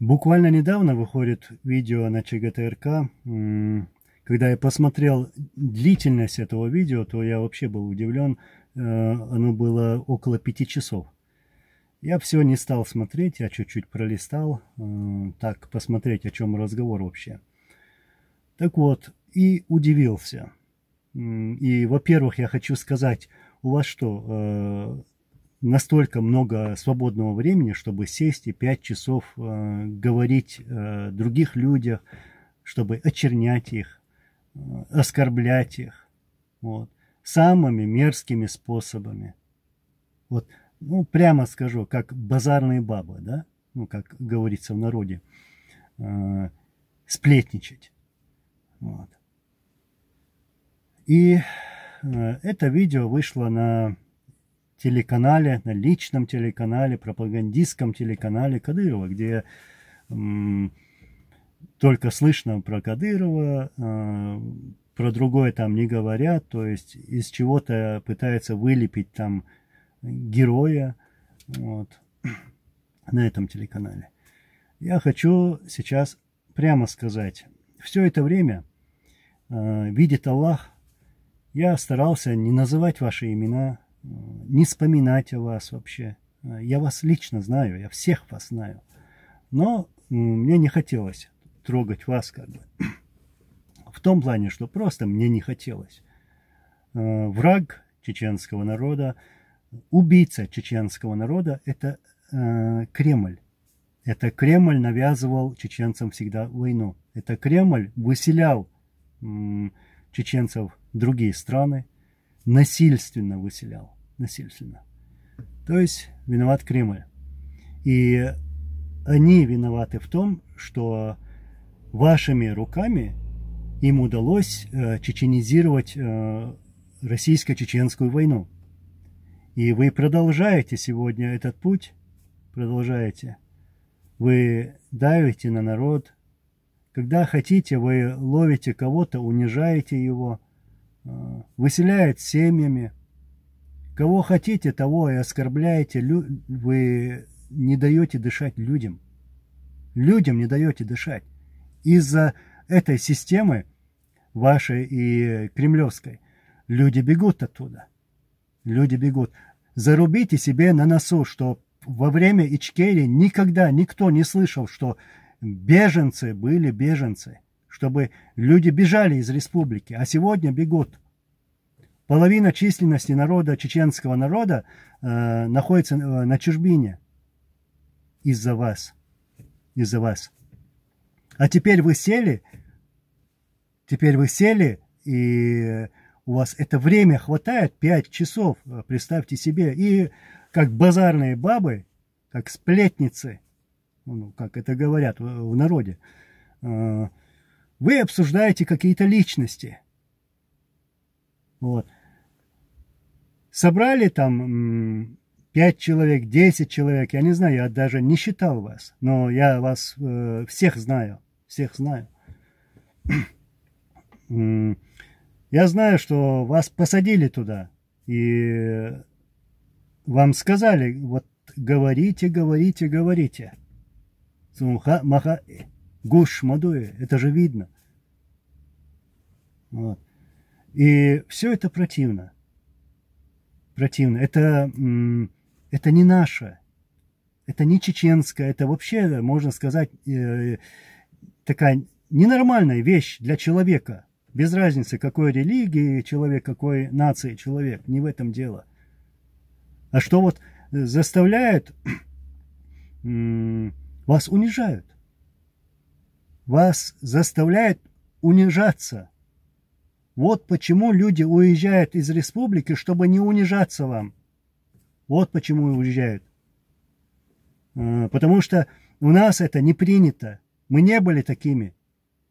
Буквально недавно выходит видео на ЧГТРК. Когда я посмотрел длительность этого видео, то я вообще был удивлен. Оно было около 5 часов. Я все не стал смотреть, я чуть-чуть пролистал, так, посмотреть, о чем разговор вообще. Так вот, и удивился. И, во-первых, я хочу сказать, у вас что, настолько много свободного времени, чтобы сесть и 5 часов говорить о других людях, чтобы очернять их, оскорблять их, вот, самыми мерзкими способами. Вот, ну, прямо скажу, как базарные бабы, да, ну, как говорится в народе, сплетничать. Вот. И это видео вышло на телеканале, на личном телеканале, пропагандистском телеканале Кадырова, где только слышно про Кадырова, про другое там не говорят, то есть из чего-то пытаются вылепить там героя, вот, на этом телеканале. Я хочу сейчас прямо сказать, все это время, видит Аллах, я старался не называть ваши имена, не вспоминать о вас вообще. Я вас лично знаю, я всех вас знаю. Но мне не хотелось трогать вас как бы. В том плане, что просто мне не хотелось. Враг чеченского народа, убийца чеченского народа – это Кремль. Это Кремль навязывал чеченцам всегда войну. Это Кремль выселял чеченцев в другие страны, насильственно выселял. Насильственно. То есть виноват Кремль. И они виноваты в том, что вашими руками им удалось чеченизировать российско-чеченскую войну. И вы продолжаете сегодня этот путь, продолжаете. Вы давите на народ. Когда хотите, вы ловите кого-то, унижаете его, выселяете семьями. Кого хотите, того и оскорбляете. Вы не даете дышать людям. Людям не даете дышать. Из-за этой системы, вашей и кремлевской, люди бегут оттуда. Люди бегут. Зарубите себе на носу, что во время Ичкерии никогда никто не слышал, что беженцы были беженцы, чтобы люди бежали из республики, а сегодня бегут. Половина численности народа, чеченского народа, находится на чужбине из-за вас. Из-за вас. А теперь вы сели, и у вас это время хватает, 5 часов, представьте себе, и как базарные бабы, как сплетницы, ну, как это говорят в народе, вы обсуждаете какие-то личности. Вот. Собрали там 5 человек, 10 человек, я не знаю, я даже не считал вас, но я вас всех знаю, всех знаю. Я знаю, что вас посадили туда, и вам сказали, вот говорите, говорите, говорите. Гуш мадуэ, это же видно. Вот. И все это противно. Противно. Это не наше. Это не чеченское. Это вообще, можно сказать, такая ненормальная вещь для человека. Без разницы, какой религии человек, какой нации человек. Не в этом дело. А что вот заставляет, вас унижают. Вас заставляют унижаться. Вот почему люди уезжают из республики, чтобы не унижаться вам. Вот почему уезжают. Потому что у нас это не принято. Мы не были такими.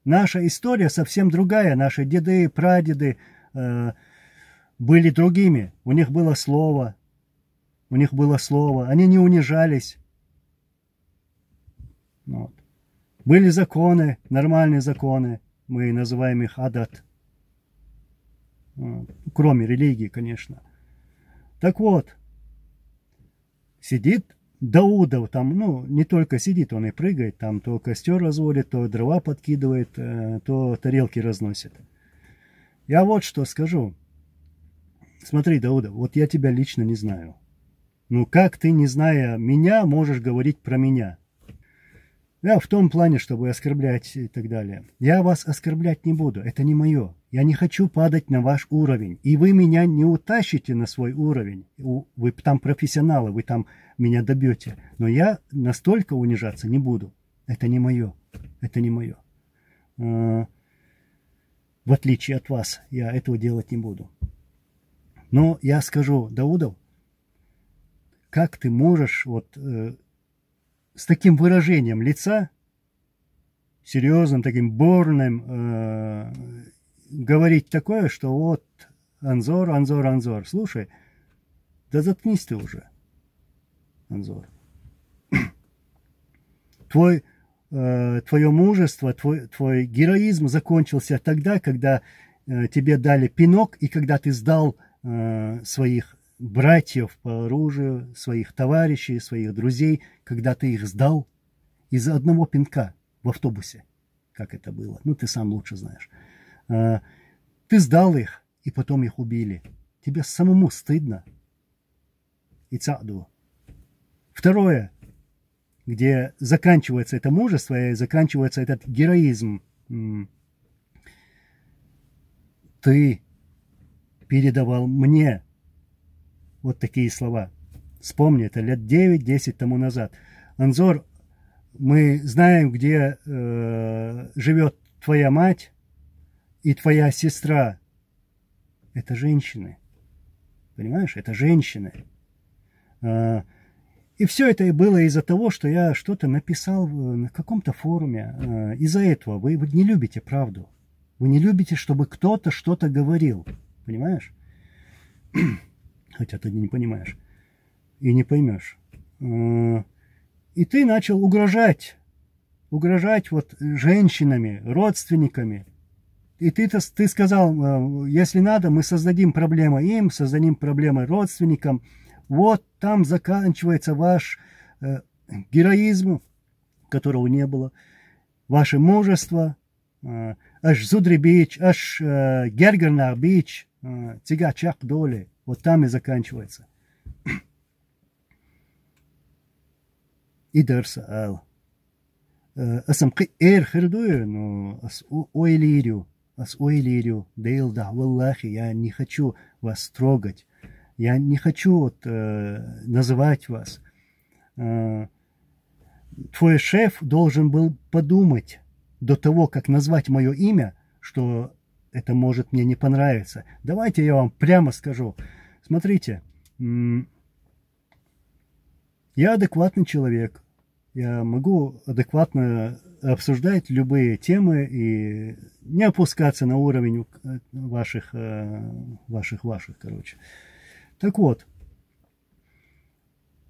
Наша история совсем другая. Наши деды и прадеды были другими. У них было слово. У них было слово. Они не унижались. Вот. Были законы, нормальные законы. Мы называем их адат. Кроме религии, конечно. Так вот, сидит Даудов там, ну, не только сидит, он и прыгает, там то костер разводит, то дрова подкидывает, то тарелки разносит. Я вот что скажу. Смотри, Даудов, вот я тебя лично не знаю. Ну, как ты, не зная меня, можешь говорить про меня? Да, в том плане, чтобы оскорблять и так далее. Я вас оскорблять не буду, это не мое. Я не хочу падать на ваш уровень. И вы меня не утащите на свой уровень. Вы там профессионалы, вы там меня добьете. Но я настолько унижаться не буду. Это не мое. Это не мое. В отличие от вас, я этого делать не буду. Но я скажу, Даудов, как ты можешь вот с таким выражением лица, серьезным, таким бурным, говорить такое, что вот Анзор, Анзор, Анзор. Слушай, да заткнись ты уже, Анзор. Твое мужество, твой героизм закончился тогда, когда тебе дали пинок, и когда ты сдал своих братьев по оружию, своих товарищей, своих друзей, когда ты их сдал из-за одного пинка в автобусе. Как это было? Ну, ты сам лучше знаешь. Ты сдал их, и потом их убили. Тебе самому стыдно. И цаду. Второе, где заканчивается это мужество и заканчивается этот героизм. Ты передавал мне вот такие слова. Вспомни, это лет 9-10 тому назад. Анзор, мы знаем, где живет твоя мать и твоя сестра. Это женщины. Понимаешь? Это женщины. И все это было из-за того, что я что-то написал на каком-то форуме. Из-за этого вы не любите правду. Вы не любите, чтобы кто-то что-то говорил. Понимаешь? Хотя ты не понимаешь. И не поймешь. И ты начал угрожать. Угрожать вот женщинами, родственниками. И ты сказал, если надо, мы создадим проблемы им, создадим проблемы родственникам. Вот там заканчивается ваш героизм, которого не было. Ваше мужество. Аж Зудри бич, аж Гергарна бич, Цигачак доли. Вот там и заканчивается. И Дарсаал. Асамки эр хердую, но ас ойлирю, дейл да, валлахи, я не хочу вас трогать. Я не хочу вот, называть вас. Твой шеф должен был подумать до того, как назвать мое имя, что это может мне не понравиться. Давайте я вам прямо скажу. Смотрите, я адекватный человек. Я могу адекватно обсуждать любые темы и не опускаться на уровень ваших, короче. Так вот,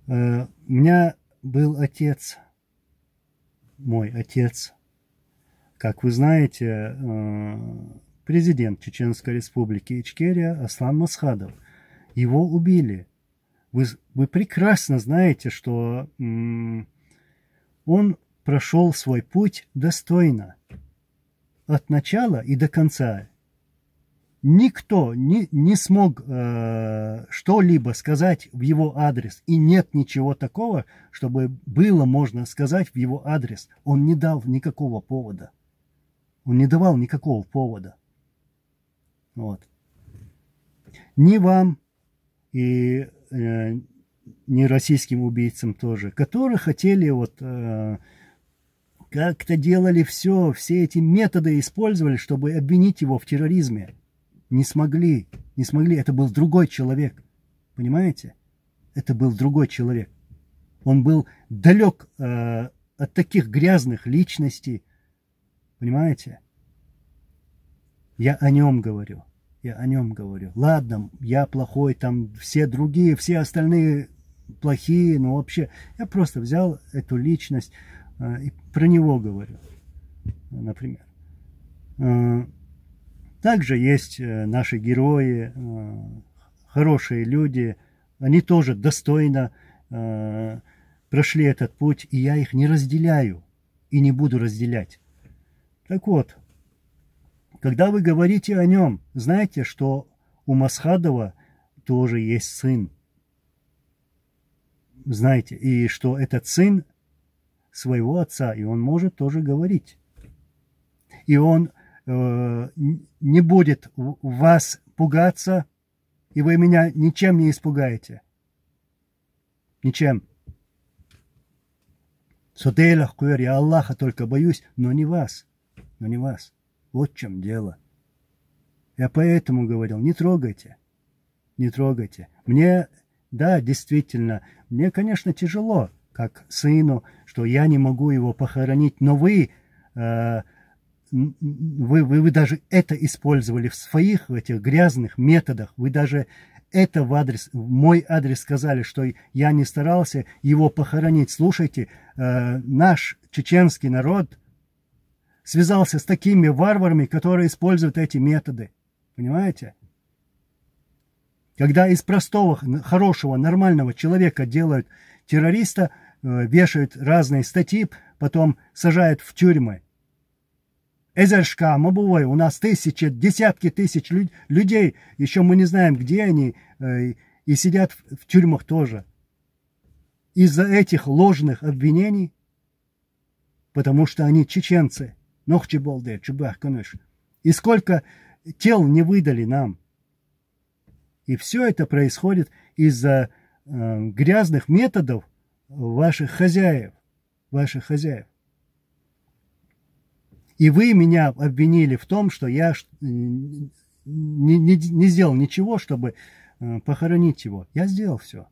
у меня был отец, мой отец, как вы знаете, президент Чеченской республики Ичкерия Аслан Масхадов. Его убили. Вы прекрасно знаете, что он прошел свой путь достойно. От начала и до конца. Никто не смог что-либо сказать в его адрес. И нет ничего такого, чтобы было можно сказать в его адрес. Он не дал никакого повода. Он не давал никакого повода. Вот. Ни вам и не российским убийцам тоже, которые хотели вот как-то делали все эти методы использовали, чтобы обвинить его в терроризме. Не смогли. Это был другой человек. Понимаете? Это был другой человек. Он был далек от таких грязных личностей. Понимаете? Я о нем говорю. Ладно, я плохой, там все другие, все остальные плохие, но вообще я просто взял эту личность и про него говорю, например. Также есть наши герои, хорошие люди, они тоже достойно прошли этот путь, и я их не разделяю и не буду разделять. Так вот, когда вы говорите о нем, знаете, что у Масхадова тоже есть сын. Знаете, и что этот сын своего отца, и он может тоже говорить. И он не будет вас пугаться, и вы меня ничем не испугаете. Ничем. Содейлах куэр, я Аллаха только боюсь, но не вас. Но не вас. Вот в чем дело. Я поэтому говорил, не трогайте. Не трогайте. Мне, да, действительно, мне, конечно, тяжело, как сыну, что я не могу его похоронить, но вы даже это использовали в своих этих грязных методах. Вы даже это в мой адрес сказали, что я не старался его похоронить. Слушайте, наш чеченский народ связался с такими варварами, которые используют эти методы. Понимаете? Когда из простого, хорошего, нормального человека делают террориста, вешают разные статьи, потом сажают в тюрьмы. Эзершка, Мабувой, у нас тысячи, десятки тысяч людей, еще мы не знаем, где они, и сидят в тюрьмах тоже. Из-за этих ложных обвинений, потому что они чеченцы. Нохчебалде, чебах, конечно. И сколько тел не выдали нам. И все это происходит из-за грязных методов ваших хозяев. Ваших хозяев. И вы меня обвинили в том, что я не сделал ничего, чтобы похоронить его. Я сделал все.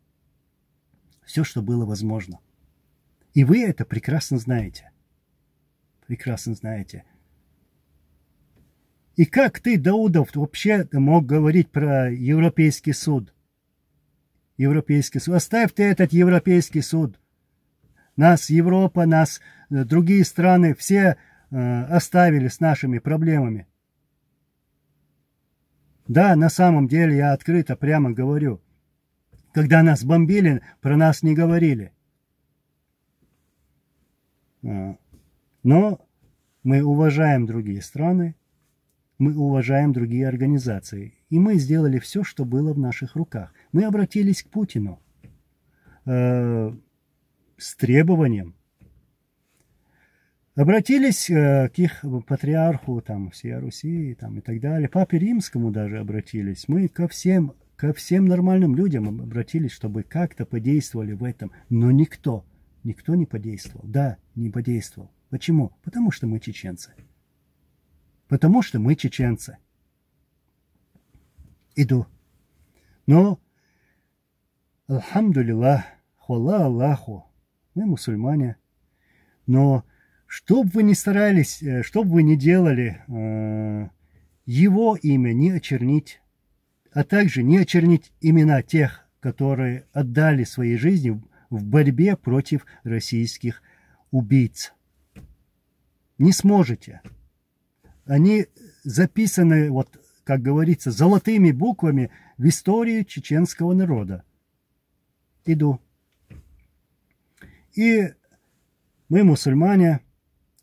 Все, что было возможно. И вы это прекрасно знаете. Прекрасно знаете. И как ты, Даудов, вообще мог говорить про Европейский суд? Европейский суд. Оставь ты этот Европейский суд. Нас Европа, нас другие страны, все оставили с нашими проблемами. Да, на самом деле я открыто прямо говорю. Когда нас бомбили, про нас не говорили. Но мы уважаем другие страны, мы уважаем другие организации. И мы сделали все, что было в наших руках. Мы обратились к Путину с требованием. Обратились к их патриарху, там, всей Руси, там, и так далее. Папе Римскому даже обратились. Мы ко всем нормальным людям обратились, чтобы как-то подействовали в этом. Но никто не подействовал. Да, не подействовал. Почему? Потому что мы чеченцы. Потому что мы чеченцы. Иду. Но, альхамдулиллах, хвала Аллаху, мы мусульмане. Но что бы вы ни старались, что бы вы ни делали, его имя не очернить, а также не очернить имена тех, которые отдали свои жизни в борьбе против российских убийц. Не сможете. Они записаны, вот, как говорится, золотыми буквами в истории чеченского народа. Иду. И мы, мусульмане,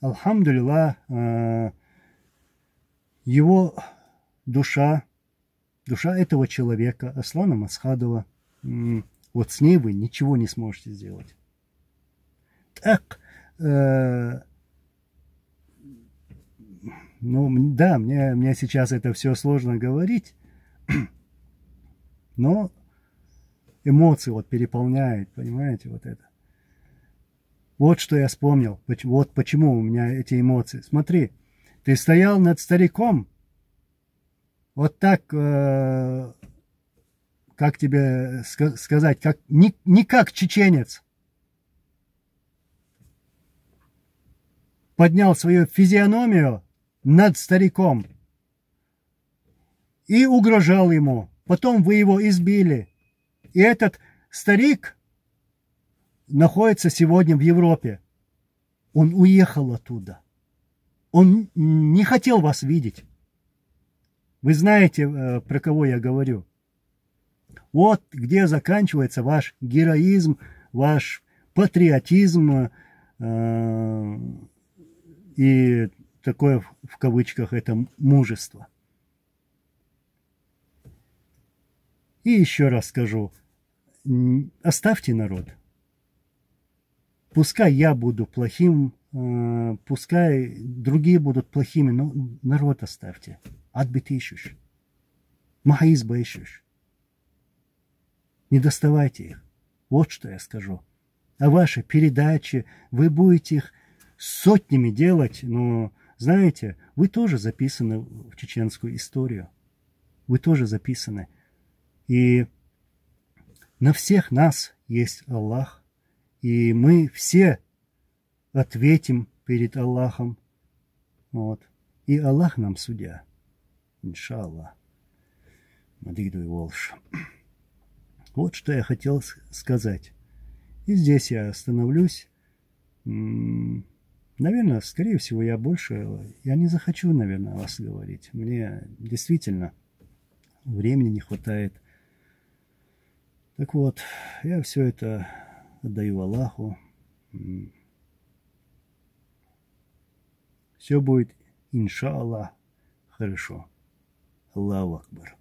альхамдулиллах, его душа этого человека, Аслана Масхадова, вот с ней вы ничего не сможете сделать. Так, ну, да, мне сейчас это все сложно говорить, но эмоции вот переполняют, понимаете, вот это. Вот что я вспомнил, вот почему у меня эти эмоции. Смотри, ты стоял над стариком, вот так, как тебе сказать, как, не как чеченец. Поднял свою физиономию над стариком и угрожал ему. Потом вы его избили. И этот старик находится сегодня в Европе. Он уехал оттуда. Он не хотел вас видеть. Вы знаете, про кого я говорю. Вот где заканчивается ваш героизм, ваш патриотизм и такое в кавычках это мужество. И еще раз скажу, оставьте народ. Пускай я буду плохим, пускай другие будут плохими, но народ оставьте. Отбит ищешь. Махаизба ищешь. Не доставайте их. Вот что я скажу. А ваши передачи, вы будете их сотнями делать, но, знаете, вы тоже записаны в чеченскую историю. Вы тоже записаны. И на всех нас есть Аллах. И мы все ответим перед Аллахом. Вот. И Аллах нам судья. Иншаллах. Мадиду и Волш. Вот что я хотел сказать. И здесь я остановлюсь. Наверное, скорее всего, я не захочу, наверное, о вас говорить. Мне действительно времени не хватает. Так вот, я все это отдаю Аллаху. Все будет, иншаллах, хорошо. Аллаху Акбар.